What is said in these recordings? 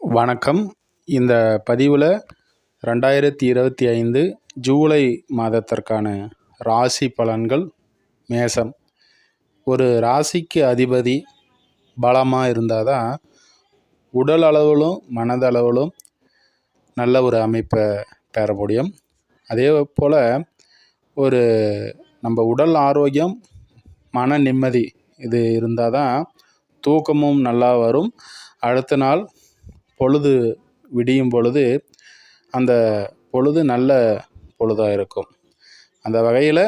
வணக்கம். இந்த பதிவில் 2025 ஜூலை மாதத்திற்கான ராசி பலன்கள். மேசம். ஒரு ராசிக்கு அதிபதி பலமாக இருந்தால் தான் உடல் அளவிலும் மனதளவிலும் நல்ல ஒரு அமைப்பை பெற முடியும். அதே போல் ஒரு நம்ம உடல் ஆரோக்கியம், மன நிம்மதி இது இருந்தால் தான் தூக்கமும் நல்லா வரும். அடுத்த நாள் பொழுது விடியும் பொழுது அந்த பொழுது நல்ல பொழுதாக இருக்கும். அந்த வகையில்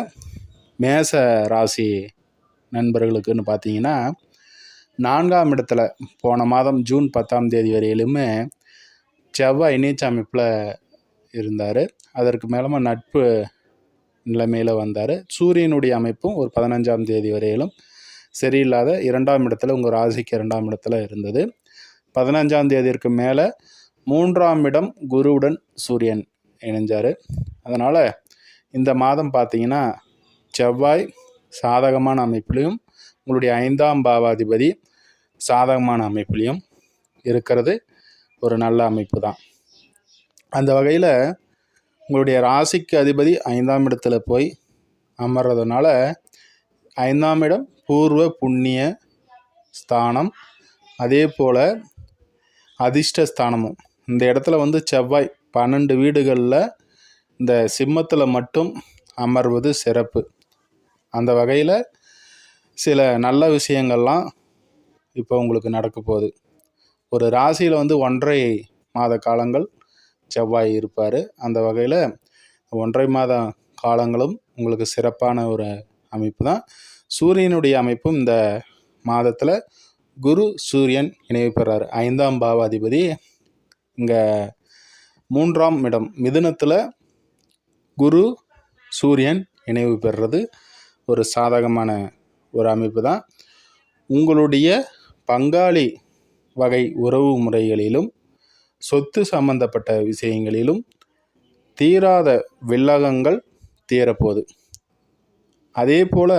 மேச ராசி நண்பர்களுக்குன்னு பார்த்தீங்கன்னா, 4ஆம் இடத்துல போன மாதம் ஜூன் 10ஆம் தேதி வரையிலுமே செவ்வாய் நீச்ச அமைப்பில் இருந்தார். அதற்கு மேலமா நட்பு நிலைமையில் வந்தார். சூரியனுடைய அமைப்பும் ஒரு 15ஆம் தேதி வரையிலும் சரியில்லாத 2ஆம் இடத்துல, உங்கள் ராசிக்கு 2ஆம் இடத்துல இருந்தது. 15ஆம் தேதிக்கு மேலே 3ஆம் இடம் குருவுடன் சூரியன் இணைஞ்சார். அதனால் இந்த மாதம் பார்த்தீங்கன்னா செவ்வாய் சாதகமான அமைப்பிலையும் உங்களுடைய 5ஆம் பாவாதிபதி சாதகமான அமைப்பிலையும் இருக்கிறது ஒரு நல்ல அமைப்பு தான். அந்த வகையில் உங்களுடைய ராசிக்கு அதிபதி 5ஆம் இடத்துல போய் அமர்றதுனால 5ஆம் இடம் பூர்வ புண்ணிய ஸ்தானம், அதே போல் அதிர்ஷ்டஸ்தானமும். இந்த இடத்துல செவ்வாய் 12 வீடுகளில் இந்த சிம்மத்தில் மட்டும் அமர்வது சிறப்பு. அந்த வகையில் சில நல்ல விஷயங்கள்லாம் இப்போ உங்களுக்கு நடக்க போகுது. ஒரு ராசியில் 1.5 மாத காலங்கள் செவ்வாய் இருப்பார். அந்த வகையில் 1.5 மாத காலங்களும் உங்களுக்கு சிறப்பான ஒரு அமைப்பு தான். சூரியனுடைய அமைப்பும் இந்த மாதத்தில் குரு சூரியன் இணைவு பெறார். 5ஆம் பாவாதிபதி இங்கே 3ஆம் இடம் மிதுனத்தில் குரு சூரியன் இணைவு பெறுறது ஒரு சாதகமான ஒரு அமைப்பு தான். உங்களுடைய பங்காளி வகை உறவு முறைகளிலும் சொத்து சம்பந்தப்பட்ட விஷயங்களிலும் தீராத வில்லகங்கள் தீரப்போகுது. அதே போல்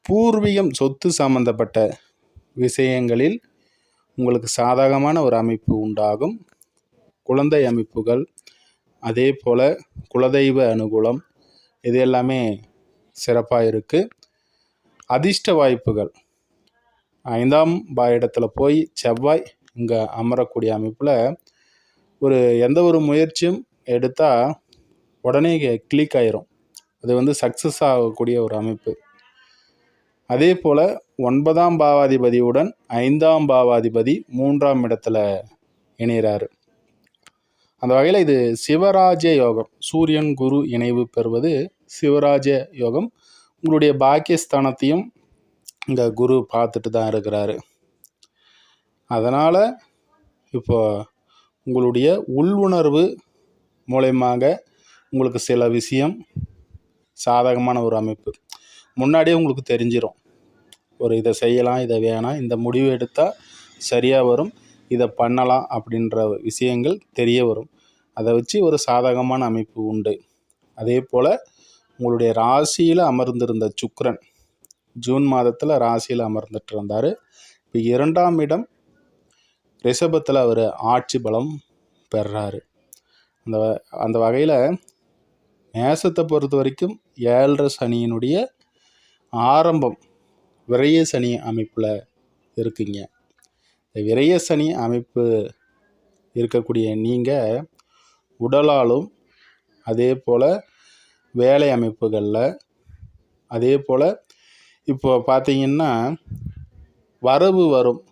பூர்வீகம் சொத்து சம்பந்தப்பட்ட விஷயங்களில் உங்களுக்கு சாதகமான ஒரு அமைப்பு உண்டாகும். குழந்தை அமைப்புகள், அதே போல் குலதெய்வ அனுகூலம், இது எல்லாமே சிறப்பாக இருக்குது. அதிர்ஷ்ட வாய்ப்புகள் 5ஆம் இடத்துல போய் செவ்வாய் இங்கே அமரக்கூடிய அமைப்பில் எந்த ஒரு முயற்சியும் எடுத்தால் உடனே கிளிக் ஆயிரும். அது சக்ஸஸ் ஆகக்கூடிய ஒரு அமைப்பு. அதே போல் 9ஆம் பாவாதிபதியுடன் 5ஆம் பாவாதிபதி 3ஆம் இடத்துல இணைகிறாரு. அந்த வகையில் இது சிவராஜ்ய யோகம். சூரியன் குரு இணைவு பெறுவது சிவராஜ்ய யோகம். உங்களுடைய பாக்கியஸ்தானத்தையும் இந்த குரு பார்த்துட்டு தான் இருக்கிறாரு. அதனால் இப்போ உங்களுடைய உள்ளுணர்வு மூலயமாக உங்களுக்கு சில விஷயம் சாதகமான ஒரு அமைப்பு முன்னாடியே உங்களுக்கு தெரிஞ்சிடும். இதை செய்யலாம், இதை வேணாம், இந்த முடிவு எடுத்தால் சரியாக வரும், இதை பண்ணலாம் அப்படின்ற விஷயங்கள் தெரிய வரும். அதை வச்சு ஒரு சாதகமான அமைப்பு உண்டு. அதே போல் உங்களுடைய ராசியில் அமர்ந்திருந்த சுக்கிரன் ஜூன் மாதத்தில் ராசியில் அமர்ந்துட்டு இருந்தார். இப்போ 2ஆம் இடம் ரிஷபத்தில் அவர் ஆட்சி பலம் பெறாரு. அந்த வகையில் மேசத்தை பொறுத்த வரைக்கும் 7.5 சனியினுடைய ஆரம்பம் விரய சனி அமைப்பில் இருக்குங்க. இந்த விரய சனி அமைப்பு இருக்கக்கூடிய நீங்கள் உடலாலும், அதே போல் வேலை அமைப்புகளில், அதே போல் இப்போ பார்த்தீங்கன்னா வரவு வரும்,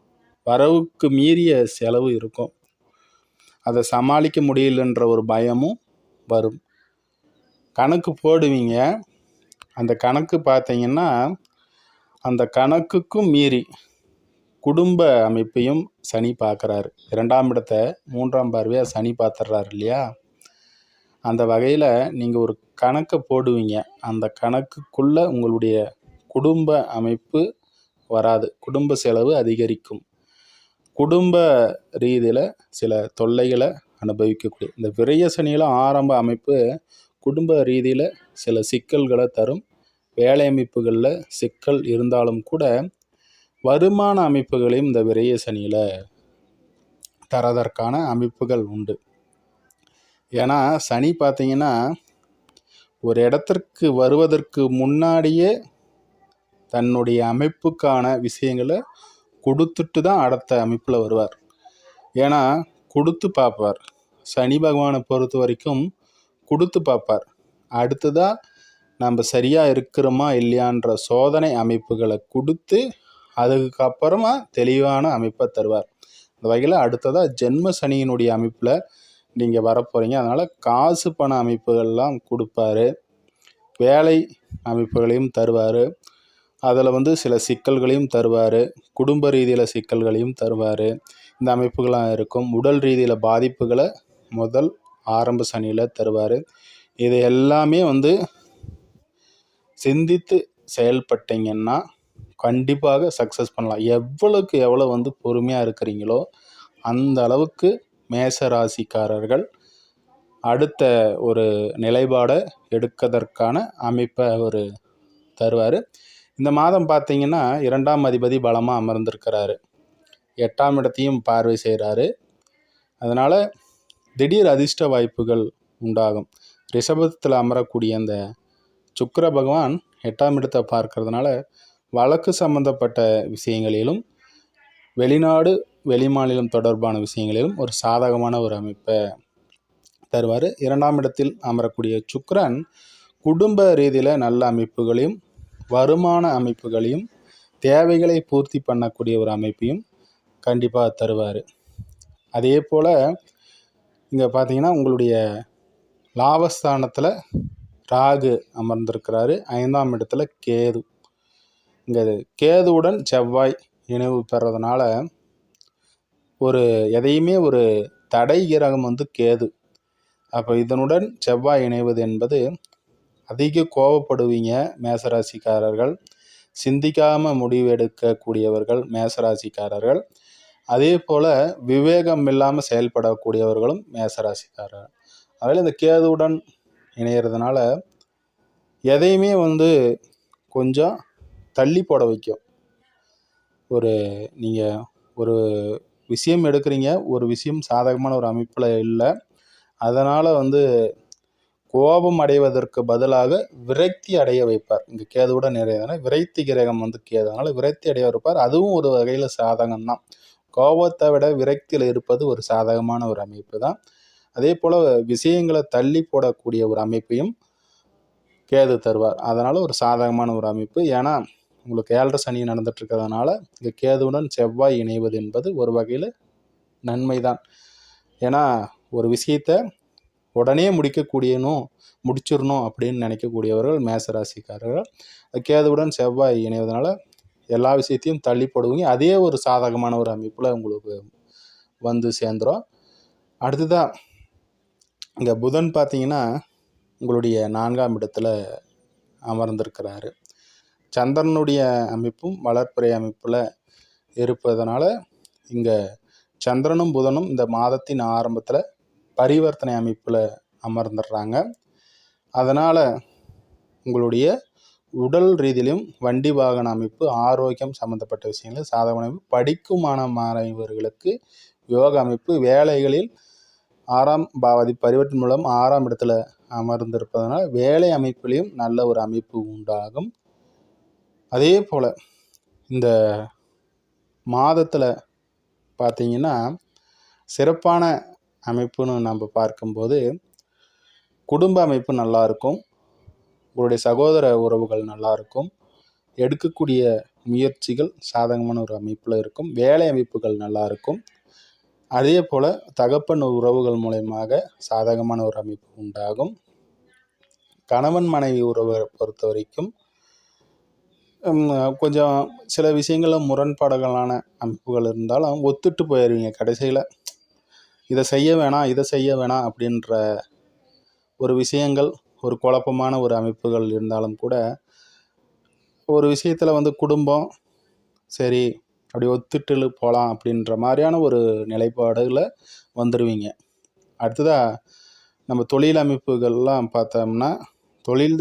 வரவுக்கு மீறிய செலவு இருக்கும். அதை சமாளிக்க முடியலன்ற ஒரு பயமும் வரும். கணக்கு போடுவீங்க. அந்த கணக்கு பார்த்தீங்கன்னா அந்த கணக்குக்கும் மீறி குடும்ப அமைப்பையும் சனி பார்க்குறாரு. 2ஆம் இடத்தை 3ஆம் பார்வையாக சனி பார்த்துட்றாரு இல்லையா? அந்த வகையில் நீங்கள் ஒரு கணக்கை போடுவீங்க. அந்த கணக்குக்குள்ளே உங்களுடைய குடும்ப அமைப்பு வராது. குடும்ப செலவு அதிகரிக்கும். குடும்ப ரீதியில் சில தொல்லைகளை அனுபவிக்கக்கூடிய இந்த விரய சனியில் ஆரம்ப அமைப்பு குடும்ப ரீதியில் சில சிக்கல்களை தரும். வேலை அமைப்புகளில் சிக்கல் இருந்தாலும் கூட வருமான அமைப்புகளையும் இந்த விரய சனியில் தரதற்கான அமைப்புகள் உண்டு. ஏன்னா சனி பார்த்தீங்கன்னா ஒரு இடத்திற்கு வருவதற்கு முன்னாடியே தன்னுடைய அமைப்புக்கான விஷயங்களை கொடுத்துட்டு தான் அடுத்த அமைப்பில் வருவார். ஏன்னா கொடுத்து பார்ப்பார். சனி பகவானை பொறுத்த வரைக்கும் கொடுத்து பார்ப்பார். அடுத்ததாக நம்ம சரியாக இருக்கிறோமா இல்லையான்ற சோதனை அமைப்புகளை கொடுத்து அதுக்கப்புறமா தெளிவான அமைப்பை தருவார். அந்த வகையில் அடுத்ததாக ஜென்ம சனியினுடைய அமைப்பில் நீங்கள் வரப்போகிறீங்க. அதனால் காசு பண அமைப்புகள்லாம் கொடுப்பாரு. வேலை அமைப்புகளையும் தருவார். அதில் சில சிக்கல்களையும் தருவார். குடும்ப ரீதியில் சிக்கல்களையும் தருவார். இந்த அமைப்புகளாக இருக்கும். உடல் ரீதியில் பாதிப்புகளை முதல் ஆரம்ப சனியில் தருவார். இது எல்லாமே சிந்தித்து செயல்பட்டீங்கன்னா கண்டிப்பாக சக்ஸஸ் பண்ணலாம். எவ்வளோக்கு எவ்வளோ பொறுமையாக இருக்கிறீங்களோ அந்த அளவுக்கு மேச ராசிக்காரர்கள் அடுத்த ஒரு நிலைப்பாடை எடுப்பதற்கான அமைப்பை அவர் தருவார். இந்த மாதம் பார்த்தீங்கன்னா 2ஆம் அதிபதி பலமாக அமர்ந்திருக்கிறாரு. 8ஆம் இடத்தையும் பார்வை செய்கிறாரு. அதனால் திடீர் அதிர்ஷ்ட வாய்ப்புகள் உண்டாகும். ரிஷபத்தில் அமரக்கூடிய அந்த சுக்கிர பகவான் 8ஆம் இடத்தை பார்க்கறதுனால வழக்கு சம்பந்தப்பட்ட விஷயங்களிலும் வெளிநாடு வெளிமாநிலம் தொடர்பான விஷயங்களிலும் ஒரு சாதகமான ஒரு அமைப்பை தருவார். 2ஆம் இடத்தில் அமரக்கூடிய சுக்கிரன் குடும்ப ரீதியில் நல்ல அமைப்புகளையும் வருமான அமைப்புகளையும் தேவைகளை பூர்த்தி பண்ணக்கூடிய ஒரு அமைப்பையும் கண்டிப்பாக தருவார். அதே போல் இங்கே பார்த்தீங்கன்னா உங்களுடைய லாபஸ்தானத்தில் ராகு அமர்ந்திருக்கிறாரு. 5ஆம் இடத்துல கேது. இங்கே கேதுவுடன் செவ்வாய் இணைவு பெறதுனால எதையுமே ஒரு தடை கிரகம் கேது. அப்போ இதனுடன் செவ்வாய் இணைவது என்பது அதிக கோபப்படுவீங்க மேசராசிக்காரர்கள். சிந்திக்காமல் முடிவெடுக்கக்கூடியவர்கள் மேசராசிக்காரர்கள். அதே போல் விவேகம் இல்லாமல் செயல்படக்கூடியவர்களும் மேசராசிக்காரர்கள். அதில் இந்த கேதுவுடன் இணையிறதுனால எதையுமே கொஞ்சம் தள்ளி போட வைக்கும். நீங்கள் ஒரு விஷயம் எடுக்கிறீங்க, ஒரு விஷயம் சாதகமான ஒரு அமைப்பில் இல்லை, அதனால் கோபம் அடைவதற்கு பதிலாக விரக்தி அடைய வைப்பார். இங்கே கேதுவுடன் நிறையதுனால விரக்தி கிரகம் கேது, அதனால் விரக்தி அடைய வைப்பார். அதுவும் ஒரு வகையில் சாதகம்தான். கோபத்தை விட விரக்தியில் இருப்பது ஒரு சாதகமான ஒரு அமைப்பு தான். அதே போல் விஷயங்களை தள்ளி போடக்கூடிய ஒரு அமைப்பையும் கேது தருவார். அதனால் ஒரு சாதகமான ஒரு அமைப்பு. ஏன்னா உங்களுக்கு 7.5 சனி நடந்துட்டு இருக்கிறதுனால இங்கே கேதுவுடன் செவ்வாய் இணைவது என்பது ஒரு வகையில் நன்மை தான். ஏன்னா ஒரு விஷயத்தை உடனே முடிச்சிடணும் அப்படின்னு நினைக்கக்கூடியவர்கள் மேசராசிக்காரர்கள். கேதுவுடன் செவ்வாய் இணைவதனால எல்லா விஷயத்தையும் தள்ளி போடுவீங்க. அதே ஒரு சாதகமான ஒரு அமைப்பில் உங்களுக்கு சேர்ந்துடும். அடுத்ததாக இங்கே புதன் பார்த்தீங்கன்னா உங்களுடைய 4ஆம் இடத்துல அமர்ந்திருக்கிறாரு. சந்திரனுடைய அமைப்பும் வளர்ப்பிறை அமைப்பில் இருப்பதனால இங்கே சந்திரனும் புதனும் இந்த மாதத்தின் ஆரம்பத்தில் பரிவர்த்தனை அமைப்பில் அமர்ந்துடுறாங்க. அதனால் உங்களுடைய உடல் ரீதியிலும் வண்டி வாகன அமைப்பு, ஆரோக்கியம் சம்மந்தப்பட்ட விஷயங்கள் சாதக அமைப்பு, படிக்கும் மாணவர்களுக்கு யோக அமைப்பு, வேலைகளில் 6ஆம் பாவதி பரிவர்த்தனை மூலம் 6ஆம் இடத்துல அமர்ந்திருப்பதனால் வேலை அமைப்பிலையும் நல்ல ஒரு அமைப்பு உண்டாகும். அதே போல் இந்த மாதத்தில் பார்த்தீங்கன்னா சிறப்பான அமைப்புன்னு நம்ம பார்க்கும்போது குடும்ப அமைப்பு நல்லாயிருக்கும். உங்களுடைய சகோதர உறவுகள் நல்லாயிருக்கும். எடுக்கக்கூடிய முயற்சிகள் சாதகமான ஒரு அமைப்பில் இருக்கும். வேலை அமைப்புகள் நல்லாயிருக்கும். அதே போல் தகப்பன் உறவுகள் மூலயமாக சாதகமான ஒரு அமைப்பு உண்டாகும். கணவன் மனைவி உறவை பொறுத்த வரைக்கும் கொஞ்சம் சில விஷயங்களில் முரண்பாடுகளான அமைப்புகள் இருந்தாலும் ஒத்துட்டு போயிடுவீங்க. கடைசியில் இதை செய்ய வேணாம் அப்படின்ற ஒரு விஷயங்கள், ஒரு குழப்பமான ஒரு அமைப்புகள் இருந்தாலும் கூட ஒரு விஷயத்தில் குடும்பம் சரி அப்படி ஒத்துட்டு போகலாம் அப்படின்ற மாதிரியான ஒரு நிலைப்பாடுகளை வந்துடுவீங்க. அடுத்ததாக நம்ம தொழில் அமைப்புகள்லாம் பார்த்தோம்னா தொழில்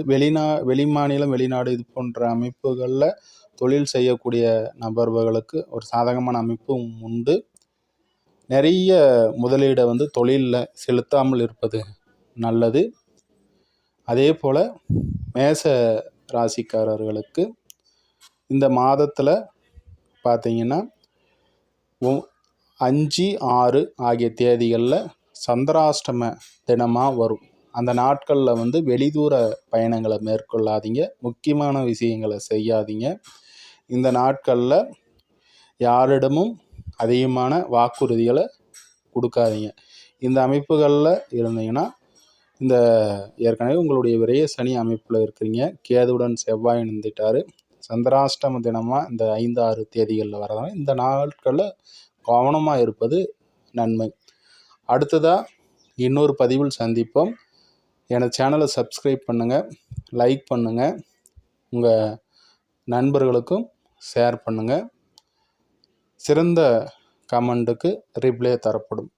வெளிமாநிலம் வெளிநாடு இது போன்ற அமைப்புகளில் தொழில் செய்யக்கூடிய நபர்களுக்கு ஒரு சாதகமான அமைப்பும் உண்டு. நிறைய முதலீடை வந்து தொழிலில் செலுத்தாமல் இருப்பது நல்லது. அதே போல் மேச ராசிக்காரர்களுக்கு இந்த மாதத்தில் பார்த்தீங்கன்னா 5, 6 ஆகிய தேதிகளில் சந்திராஷ்டம தினமாக வரும். அந்த நாட்களில் வந்து வெளிதூர பயணங்களை மேற்கொள்ளாதீங்க, முக்கியமான விஷயங்களை செய்யாதீங்க. இந்த நாட்களில் யாரிடமும் அதிகமான வாக்குறுதிகளை கொடுக்காதீங்க. இந்த அமைப்புகளில் இருந்தீங்கன்னா, இந்த ஏற்கனவே உங்களுடைய விரைய சனி அமைப்பில் இருக்கிறீங்க, கேதுவுடன் செவ்வாய் இணைந்துட்டார், சந்திராஷ்டம தினமாக இந்த 5, 6 தேதிகளில் வரதாங்க. இந்த நாட்களில் கவனமாக இருப்பது நன்மை. அடுத்ததாக இன்னொரு பதிவில் சந்திப்போம். எனது சேனலை சப்ஸ்கிரைப் பண்ணுங்கள், லைக் பண்ணுங்கள், உங்கள் நண்பர்களுக்கும் ஷேர் பண்ணுங்கள். சிறந்த கமெண்ட்டுக்கு ரிப்ளை தரப்படும்.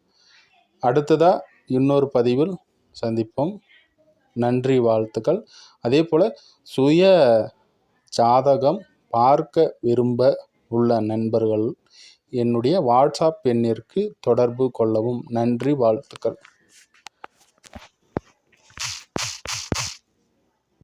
அடுத்ததாக இன்னொரு பதிவில் சந்திப்போம். நன்றி, வாழ்த்துக்கள். அதே போல் சுய ஜாதகம் பார்க்க விரும்ப உள்ள நண்பர்கள் என்னுடைய வாட்ஸ்அப் எண்ணிற்கு தொடர்பு கொள்ளவும். நன்றி, வாழ்த்துக்கள்.